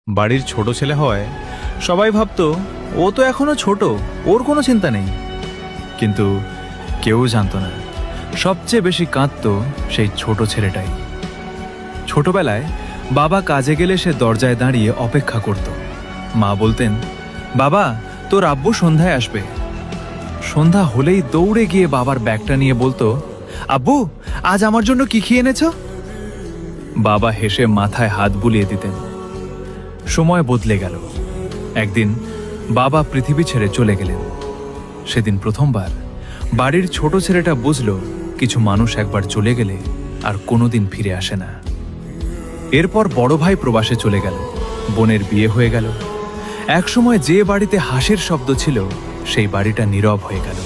বাড়ির ছোট ছেলে হয় সবাই ভাবতো ও তো এখনো ছোট, ওর কোনো চিন্তা নেই। কিন্তু কেউ জানতো না সবচেয়ে বেশি কাঁদতো সেই ছোট ছেলেটাই। ছোটবেলায় বাবা কাজে গেলে সে দরজায় দাঁড়িয়ে অপেক্ষা করত। মা বলতেন, বাবা তোর আব্বু সন্ধ্যায় আসবে। সন্ধ্যা হলেই দৌড়ে গিয়ে বাবার ব্যাগটা নিয়ে বলতো, আব্বু আজ আমার জন্য কি খেয়ে এনেছ? বাবা হেসে মাথায় হাত বুলিয়ে দিতেন। সময় বদলে গেল। একদিন বাবা পৃথিবী ছেড়ে চলে গেলেন। সেদিন প্রথমবার বাড়ির ছোট ছেলেটা বুঝল কিছু মানুষ একবার চলে গেলে আর কোনোদিন ফিরে আসে না। এরপর বড় ভাই প্রবাসে চলে গেল, বোনের বিয়ে হয়ে গেল। একসময় যে বাড়িতে হাসির শব্দ ছিল সেই বাড়িটা নীরব হয়ে গেল।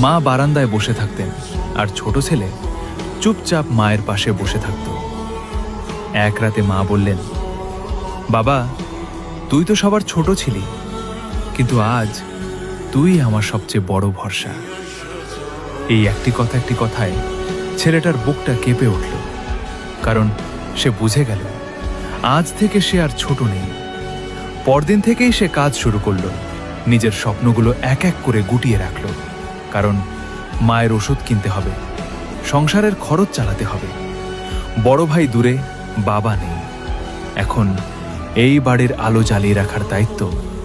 মা বারান্দায় বসে থাকতেন আর ছোট ছেলে চুপচাপ মায়ের পাশে বসে থাকত। এক রাতে মা বললেন, বাবা তুই তো সবার ছোট ছিলি, কিন্তু আজ তুই আমার সবচেয়ে বড় ভরসা। এই একটি কথায় ছেলেটার বুকটা কেঁপে উঠল, কারণ সে বুঝে গেল আজ থেকে সে আর ছোট নেই। পরদিন থেকেই সে কাজ শুরু করলো, নিজের স্বপ্নগুলো এক এক করে গুটিয়ে রাখল। কারণ মায়ের ওষুধ কিনতে হবে, সংসারের খরচ চালাতে হবে। বড় ভাই দূরে, বাবা নেই। এখন এই বাড়ির আলো জ্বালিয়ে রাখার দায়িত্ব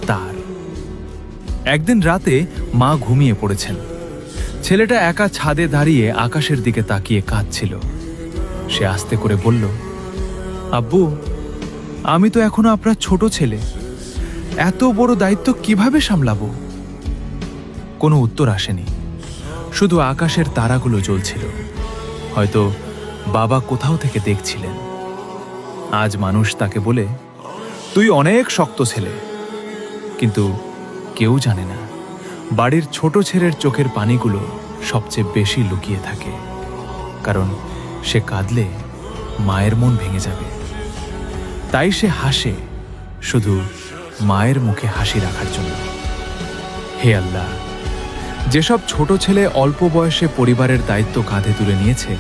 তার। একদিন রাতে মা ঘুমিয়ে পড়েছেন। ছেলেটা একা ছাদে দাঁড়িয়ে আকাশের দিকে তাকিয়ে কাঁদছিল। সে আস্তে করে বলল, আব্বু আমি তো এখনো আপনার ছোট ছেলে, এত বড় দায়িত্ব কিভাবে সামলাবো? কোনো উত্তর আসেনি, শুধু আকাশের তারাগুলো জ্বলছিল। হয়তো বাবা কোথাও থেকে দেখছিলেন। আজ মানুষ তাকে বলে, তুই অনেক শক্ত ছেলে, কিন্তু কেউ জানে না বাড়ির ছোট ছেলের চোখের পানিগুলো সবচেয়ে বেশি লুকিয়ে থাকে। কারণ সে কাঁদলে মায়ের মন ভেঙে যাবে, তাই সে হাসে শুধু মায়ের মুখে হাসি রাখার জন্য। হে আল্লাহ, যেসব ছোট ছেলে অল্প বয়সে পরিবারের দায়িত্ব কাঁধে তুলে নিয়েছে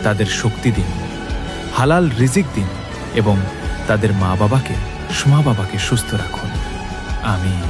তাদের শক্তি দিন, হালাল রিজিক দিন এবং তাদের মা বাবাকে সুস্থ রাখুন। আমিন।